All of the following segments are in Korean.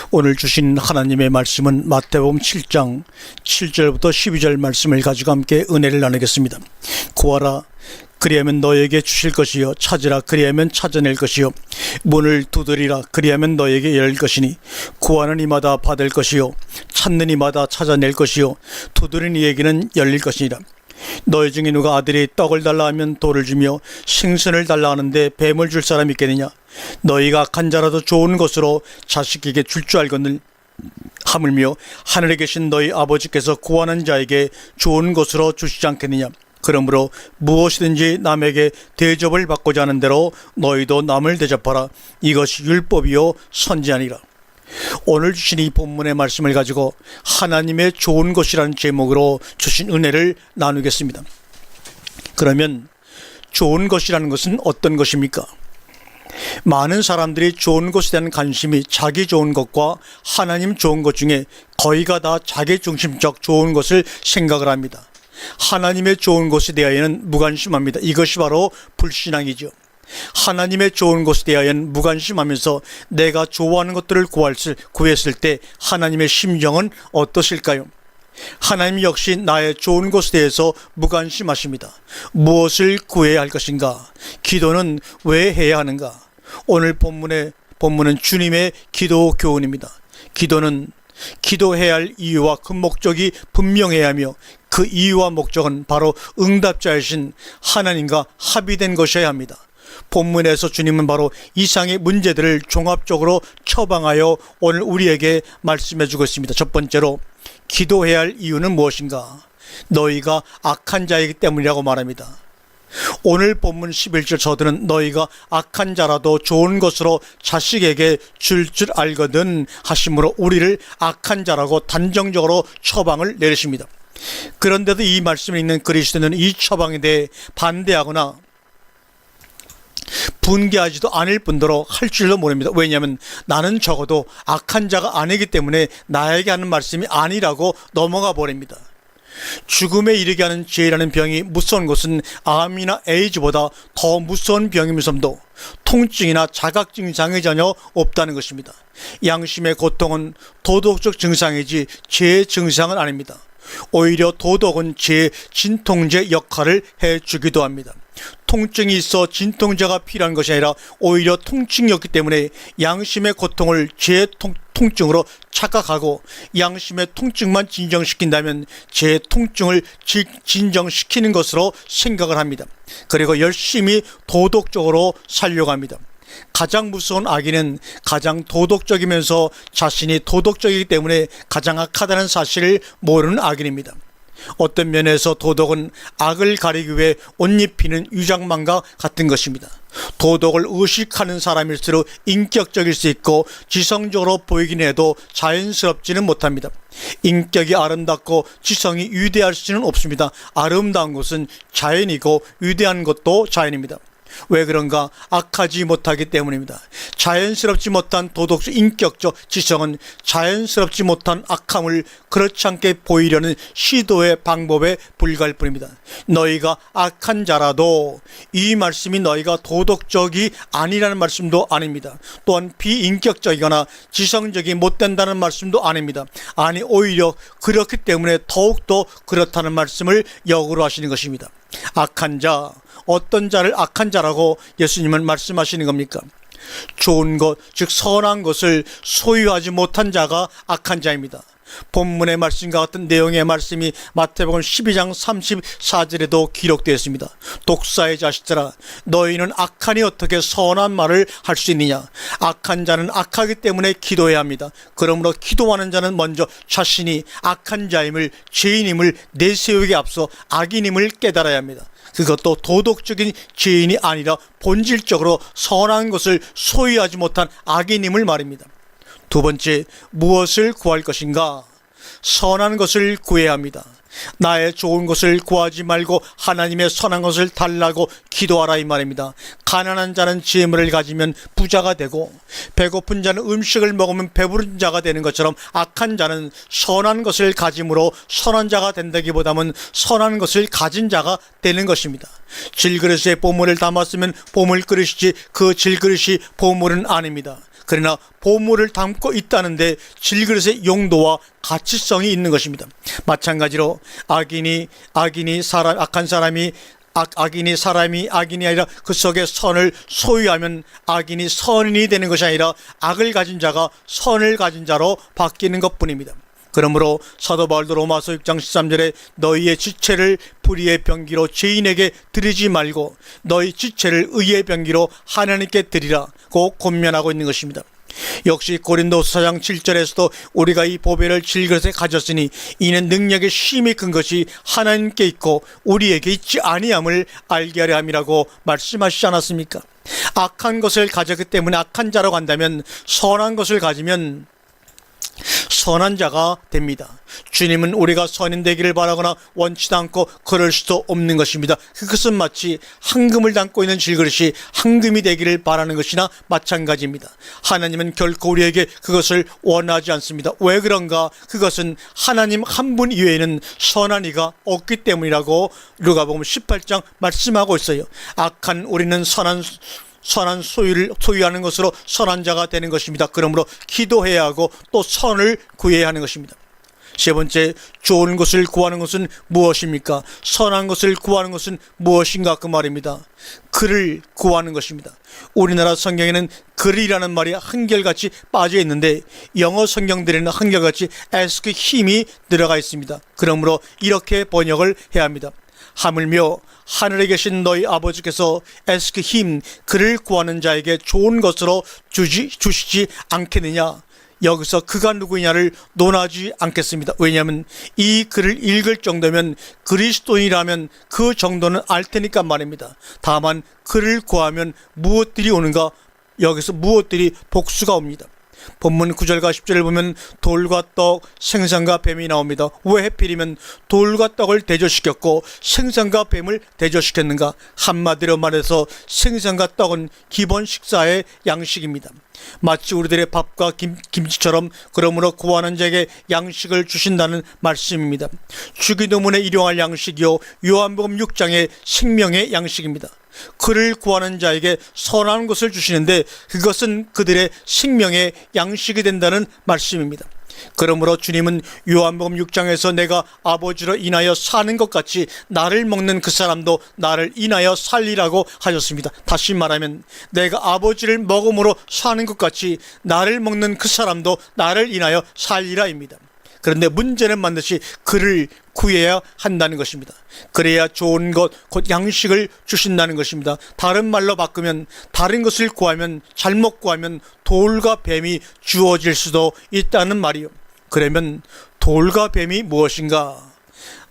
오늘 주신 하나님의 말씀은 마태복음 7장 7절부터 12절 말씀을 가지고 함께 은혜를 나누겠습니다. 구하라 그리하면 너에게 주실 것이요, 찾으라 그리하면 찾아낼 것이요, 문을 두드리라 그리하면 너에게 열 것이니, 구하는 이마다 받을 것이요, 찾는 이마다 찾아낼 것이요, 두드리는 이에게는 열릴 것이니라. 너희 중에 누가 아들이 떡을 달라 하면 돌을 주며 생선을 달라 하는데 뱀을 줄 사람이 있겠느냐? 너희가 악한 자라도 좋은 것으로 자식에게 줄 줄 알거늘 하물며 하늘에 계신 너희 아버지께서 구하는 자에게 좋은 것으로 주시지 않겠느냐? 그러므로 무엇이든지 남에게 대접을 받고자 하는 대로 너희도 남을 대접하라. 이것이 율법이요 선지아니라. 오늘 주신 이 본문의 말씀을 가지고 하나님의 좋은 것이라는 제목으로 주신 은혜를 나누겠습니다. 그러면 좋은 것이라는 것은 어떤 것입니까? 많은 사람들이 좋은 것에 대한 관심이 자기 좋은 것과 하나님 좋은 것 중에 거의가 다 자기 중심적 좋은 것을 생각을 합니다. 하나님의 좋은 것에 대하여는 무관심합니다. 이것이 바로 불신앙이죠. 하나님의 좋은 것에 대하여는 무관심하면서 내가 좋아하는 것들을 구했을 때 하나님의 심정은 어떠실까요? 하나님 역시 나의 좋은 것에 대해서 무관심하십니다. 무엇을 구해야 할 것인가? 기도는 왜 해야 하는가? 오늘 본문은 주님의 기도 교훈입니다. 기도는 기도해야 할 이유와 그 목적이 분명해야 하며 그 이유와 목적은 바로 응답자이신 하나님과 합의된 것이어야 합니다. 본문에서 주님은 바로 이상의 문제들을 종합적으로 처방하여 오늘 우리에게 말씀해 주고 있습니다. 첫 번째로 기도해야 할 이유는 무엇인가? 너희가 악한 자이기 때문이라고 말합니다. 오늘 본문 11절 저들은 너희가 악한 자라도 좋은 것으로 자식에게 줄 알거든 하심으로 우리를 악한 자라고 단정적으로 처방을 내리십니다. 그런데도 이 말씀을 읽는 그리스도인은 이 처방에 대해 반대하거나 분개하지도 않을 뿐더러 할 줄도 모릅니다. 왜냐하면 나는 적어도 악한 자가 아니기 때문에 나에게 하는 말씀이 아니라고 넘어가 버립니다. 죽음에 이르게 하는 죄라는 병이 무서운 것은 암이나 에이즈보다 더 무서운 병이면서도 통증이나 자각 증상이 전혀 없다는 것입니다. 양심의 고통은 도덕적 증상이지 죄의 증상은 아닙니다. 오히려 도덕은 죄의 진통제 역할을 해주기도 합니다. 통증이 있어 진통제가 필요한 것이 아니라 오히려 통증이 없기 때문에 양심의 고통을 죄의 통증으로 착각하고 양심의 통증만 진정시킨다면 죄의 통증을 진정시키는 것으로 생각을 합니다. 그리고 열심히 도덕적으로 살려고 합니다. 가장 무서운 악인은 가장 도덕적이면서 자신이 도덕적이기 때문에 가장 악하다는 사실을 모르는 악인입니다. 어떤 면에서 도덕은 악을 가리기 위해 옷 입히는 위장망과 같은 것입니다. 도덕을 의식하는 사람일수록 인격적일 수 있고 지성적으로 보이긴 해도 자연스럽지는 못합니다. 인격이 아름답고 지성이 위대할 수는 없습니다. 아름다운 것은 자연이고 위대한 것도 자연입니다. 왜 그런가? 악하지 못하기 때문입니다. 자연스럽지 못한 도덕적 인격적 지성은 자연스럽지 못한 악함을 그렇지 않게 보이려는 시도의 방법에 불과할 뿐입니다. 너희가 악한 자라도, 이 말씀이 너희가 도덕적이 아니라는 말씀도 아닙니다. 또한 비인격적이거나 지성적이 못된다는 말씀도 아닙니다. 아니, 오히려 그렇기 때문에 더욱더 그렇다는 말씀을 역으로 하시는 것입니다. 악한 자, 어떤 자를 악한 자라고 예수님은 말씀하시는 겁니까? 좋은 것, 즉 선한 것을 소유하지 못한 자가 악한 자입니다. 본문의 말씀과 같은 내용의 말씀이 마태복음 12장 34절에도 기록되어 있습니다. 독사의 자식들아, 너희는 악하니 어떻게 선한 말을 할 수 있느냐? 악한 자는 악하기 때문에 기도해야 합니다. 그러므로 기도하는 자는 먼저 자신이 악한 자임을, 죄인임을 내세우기 앞서 악인임을 깨달아야 합니다. 그것도 도덕적인 죄인이 아니라 본질적으로 선한 것을 소유하지 못한 악인임을 말입니다. 두 번째, 무엇을 구할 것인가? 선한 것을 구해야 합니다. 나의 좋은 것을 구하지 말고 하나님의 선한 것을 달라고 기도하라, 이 말입니다. 가난한 자는 재물을 가지면 부자가 되고 배고픈 자는 음식을 먹으면 배부른 자가 되는 것처럼 악한 자는 선한 것을 가짐으로 선한 자가 된다기보다는 선한 것을 가진 자가 되는 것입니다. 질그릇에 보물을 담았으면 보물그릇이지 그 질그릇이 보물은 아닙니다. 그러나 보물을 담고 있다는데 질그릇의 용도와 가치성이 있는 것입니다. 마찬가지로 악인이 아니라 그 속에 선을 소유하면 악인이 선인이 되는 것이 아니라 악을 가진 자가 선을 가진 자로 바뀌는 것뿐입니다. 그러므로 사도 바울도 로마서 6장 13절에 너희의 지체를 불의의 병기로 죄인에게 드리지 말고 너희 지체를 의의 병기로 하나님께 드리라고 권면하고 있는 것입니다. 역시 고린도서 4장 7절에서도 우리가 이 보배를 질그릇에 가졌으니 이는 능력의 힘이 큰 것이 하나님께 있고 우리에게 있지 아니함을 알게 하려 함이라고 말씀하시지 않았습니까? 악한 것을 가졌기 때문에 악한 자로 간다면 선한 것을 가지면 선한 자가 됩니다. 주님은 우리가 선인 되기를 바라거나 원치도 않고 그럴 수도 없는 것입니다. 그것은 마치 황금을 담고 있는 질그릇이 황금이 되기를 바라는 것이나 마찬가지입니다. 하나님은 결코 우리에게 그것을 원하지 않습니다. 왜 그런가? 그것은 하나님 한 분 이외에는 선한 이가 없기 때문이라고 누가복음 18장 말씀하고 있어요. 악한 우리는 선한 소유를 소유하는 것으로 선한 자가 되는 것입니다. 그러므로 기도해야 하고 또 선을 구해야 하는 것입니다. 세 번째, 좋은 것을 구하는 것은 무엇입니까? 선한 것을 구하는 것은 무엇인가? 그 말입니다. 글을 구하는 것입니다. 우리나라 성경에는 글이라는 말이 한결같이 빠져 있는데 영어 성경들에는 한결같이 ask 힘이 들어가 있습니다. 그러므로 이렇게 번역을 해야 합니다. 하물며 하늘에 계신 너희 아버지께서 ask him, 그를 구하는 자에게 좋은 것으로 주시지 않겠느냐. 여기서 그가 누구냐를 논하지 않겠습니다. 왜냐하면 이 글을 읽을 정도면 그리스도인이라면 그 정도는 알 테니까 말입니다. 다만 그를 구하면 무엇들이 오는가? 여기서 무엇들이 복수가 옵니다. 본문 9절과 10절을 보면 돌과 떡, 생선과 뱀이 나옵니다. 왜 하필이면 돌과 떡을 대조시켰고 생선과 뱀을 대조시켰는가? 한마디로 말해서 생선과 떡은 기본 식사의 양식입니다. 마치 우리들의 밥과 김치처럼 그러므로 구하는 자에게 양식을 주신다는 말씀입니다. 주기도문에 일용할 양식이요 요한복음 6장의 생명의 양식입니다. 그를 구하는 자에게 선한 것을 주시는데 그것은 그들의 생명의 양식이 된다는 말씀입니다. 그러므로 주님은 요한복음 6장에서 내가 아버지로 인하여 사는 것 같이 나를 먹는 그 사람도 나를 인하여 살리라고 하셨습니다. 다시 말하면 내가 아버지를 먹음으로 사는 것 같이 나를 먹는 그 사람도 나를 인하여 살리라입니다. 그런데 문제는 반드시 그를 구해야 한다는 것입니다. 그래야 좋은 것, 곧 양식을 주신다는 것입니다. 다른 말로 바꾸면 다른 것을 구하면 잘못 구하면 돌과 뱀이 주어질 수도 있다는 말이요. 그러면 돌과 뱀이 무엇인가?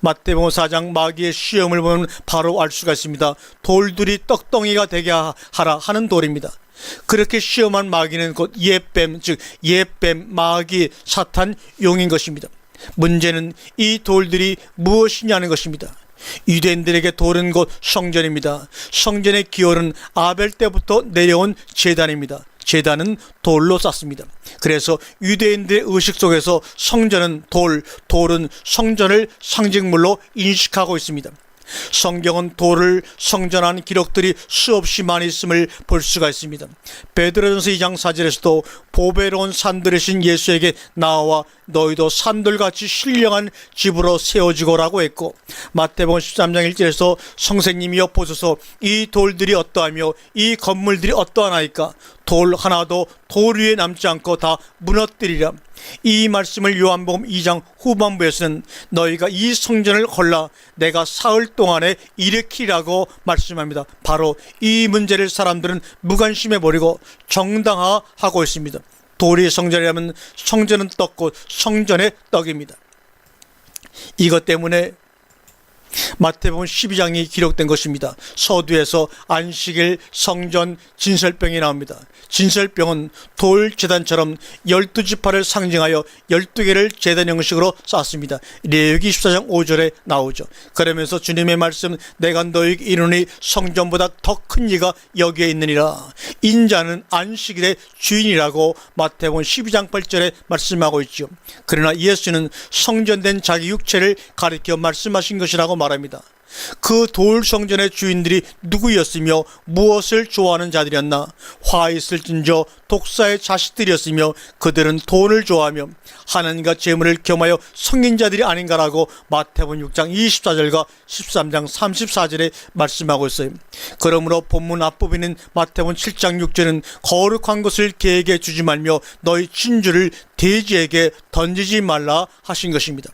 마태복음 4장 마귀의 시험을 보면 바로 알 수가 있습니다. 돌들이 떡덩이가 되게 하라 하는 돌입니다. 그렇게 시험한 마귀는 곧 옛뱀, 즉 옛뱀, 마귀, 사탄, 용인 것입니다. 문제는 이 돌들이 무엇이냐는 것입니다. 유대인들에게 돌은 곧 성전입니다. 성전의 기원은 아벨 때부터 내려온 제단입니다. 제단은 돌로 쌌습니다. 그래서 유대인들의 의식 속에서 성전은 돌은 성전을 상징물로 인식하고 있습니다. 성경은 돌을 성전한 기록들이 수없이 많이 있음을 볼 수가 있습니다. 베드로전서 2장 4절에서도 보배로운 산들이신 예수에게 나와 너희도 산돌같이 신령한 집으로 세워지고라고 했고, 마태복음 13장 1절에서 선생님이여 보소서 이 돌들이 어떠하며 이 건물들이 어떠하나이까? 돌 하나도 돌 위에 남지 않고 다 무너뜨리라. 이 말씀을 요한복음 2장 후반부에서는 너희가 이 성전을 헐라 내가 사흘 동안에 일으키라고 말씀합니다. 바로 이 문제를 사람들은 무관심해 버리고 정당화하고 있습니다. 돌이 성전이라면 성전은 떡고 성전의 떡입니다. 이것 때문에 마태복음 12장이 기록된 것입니다. 서두에서 안식일, 성전, 진설병이 나옵니다. 진설병은 돌 제단처럼 12지파를 상징하여 12개를 제단 형식으로 쌓습니다. 레위기 14장 5절에 나오죠. 그러면서 주님의 말씀 내가 너희에게 이르노니 성전보다 더 큰 이가 여기에 있느니라. 인자는 안식일의 주인이라고 마태복음 12장 8절에 말씀하고 있죠. 그러나 예수는 성전된 자기 육체를 가리켜 말씀하신 것이라고 말합니다. 그 돌 성전의 주인들이 누구였으며 무엇을 좋아하는 자들이었나? 화 있을진저 독사의 자식들이었으며 그들은 돈을 좋아하며 하나님과 재물을 겸하여 섬긴 자들이 아닌가라고 마태복음 6장 24절과 13장 34절에 말씀하고 있어요. 그러므로 본문 앞부분인 마태복음 7장 6절은 거룩한 것을 개에게 주지 말며 너희 진주를 돼지에게 던지지 말라 하신 것입니다.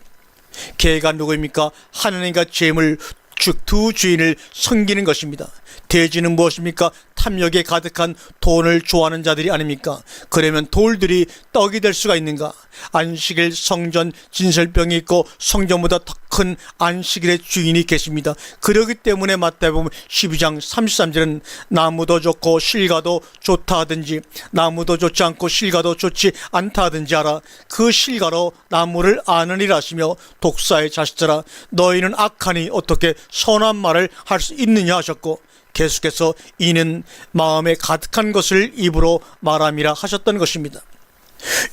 개가 누구입니까? 하나님과 재물, 즉 두 주인을 섬기는 것입니다. 돼지는 무엇입니까? 탐욕에 가득한 돈을 좋아하는 자들이 아닙니까? 그러면 돌들이 떡이 될 수가 있는가? 안식일 성전 진설병이 있고 성전보다 더 큰 안식일의 주인이 계십니다. 그렇기 때문에 마태복음 12장 33절은 나무도 좋고 실과도 좋다 하든지 나무도 좋지 않고 실과도 좋지 않다 하든지 하라. 그 실과로 나무를 아느니라 하시며 독사의 자식들아 너희는 악하니 어떻게 선한 말을 할 수 있느냐 하셨고 계속해서 이는 마음에 가득한 것을 입으로 말함이라 하셨던 것입니다.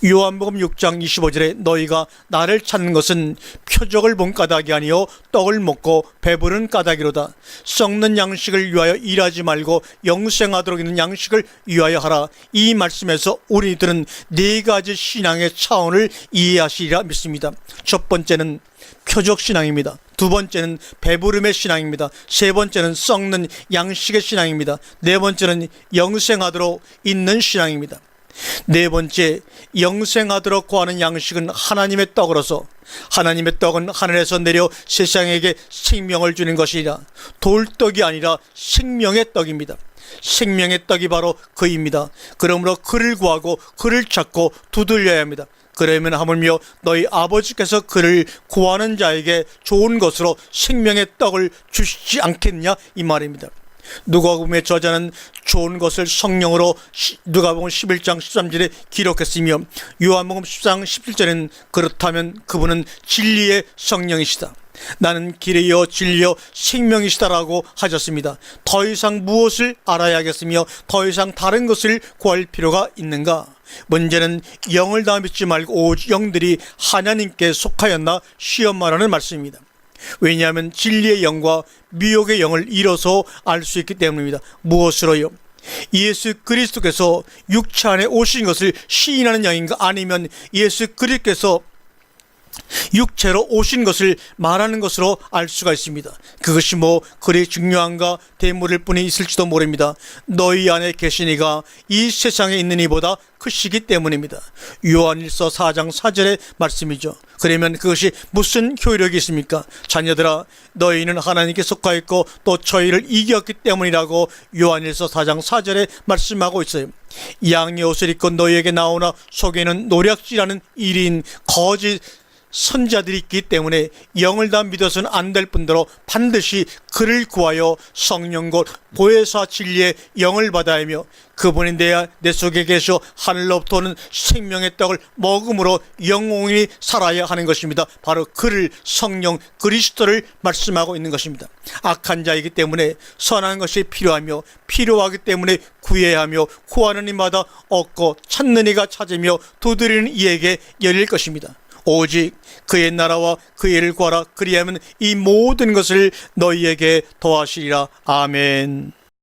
요한복음 6장 25절에 너희가 나를 찾는 것은 표적을 본 까닭이 아니요 떡을 먹고 배부른 까닭이로다. 썩는 양식을 위하여 일하지 말고 영생하도록 있는 양식을 위하여 하라. 이 말씀에서 우리들은 네 가지 신앙의 차원을 이해하시리라 믿습니다. 첫 번째는 표적 신앙입니다. 두 번째는 배부름의 신앙입니다. 세 번째는 썩는 양식의 신앙입니다. 네 번째는 영생하도록 있는 신앙입니다. 네 번째, 영생하도록 구하는 양식은 하나님의 떡으로서 하나님의 떡은 하늘에서 내려 세상에게 생명을 주는 것이라 돌떡이 아니라 생명의 떡입니다. 생명의 떡이 바로 그입니다. 그러므로 그를 구하고 그를 찾고 두들려야 합니다. 그러면 하물며 너희 아버지께서 그를 구하는 자에게 좋은 것으로 생명의 떡을 주시지 않겠냐 이 말입니다. 누가복음의 저자는 좋은 것을 성령으로 누가복음 11장 13절에 기록했으며 요한복음 10장 17절에는 그렇다면 그분은 진리의 성령이시다. 나는 길이요 진리요 생명이시다라고 하셨습니다. 더 이상 무엇을 알아야겠으며 더 이상 다른 것을 구할 필요가 있는가? 문제는 영을 다 믿지 말고 오직 영들이 하나님께 속하였나 시험하라는 말씀입니다. 왜냐하면 진리의 영과 미혹의 영을 이뤄서 알 수 있기 때문입니다. 무엇으로요? 예수 그리스도께서 육체 안에 오신 것을 시인하는 영인가? 아니면 예수 그리스도께서 육체로 오신 것을 말하는 것으로 알 수가 있습니다. 그것이 그리 중요한가 대물을 뿐이 있을지도 모릅니다. 너희 안에 계신 이가 이 세상에 있는 이보다 크시기 때문입니다. 요한일서 4장 4절의 말씀이죠. 그러면 그것이 무슨 효력이 있습니까? 자녀들아 너희는 하나님께 속하였고 또 저희를 이겼기 때문이라고 요한일서 4장 4절에 말씀하고 있어요. 양의 옷을 입고 너희에게 나오나 속에는 노략질하는 일인 거짓 선자들이 있기 때문에 영을 다 믿어서는 안 될 뿐더러 반드시 그를 구하여 성령 곧 보혜사 진리의 영을 받아야 하며 그분이 내 속에 계셔 하늘로부터 오는 생명의 떡을 먹음으로 영원히 살아야 하는 것입니다. 바로 그를 성령 그리스도를 말씀하고 있는 것입니다. 악한 자이기 때문에 선한 것이 필요하며 필요하기 때문에 구해야 하며 구하는 이마다 얻고 찾는 이가 찾으며 두드리는 이에게 열릴 것입니다. 오직 그의 나라와 그의 일을 구하라. 그리하면 이 모든 것을 너희에게 더하시리라. 아멘.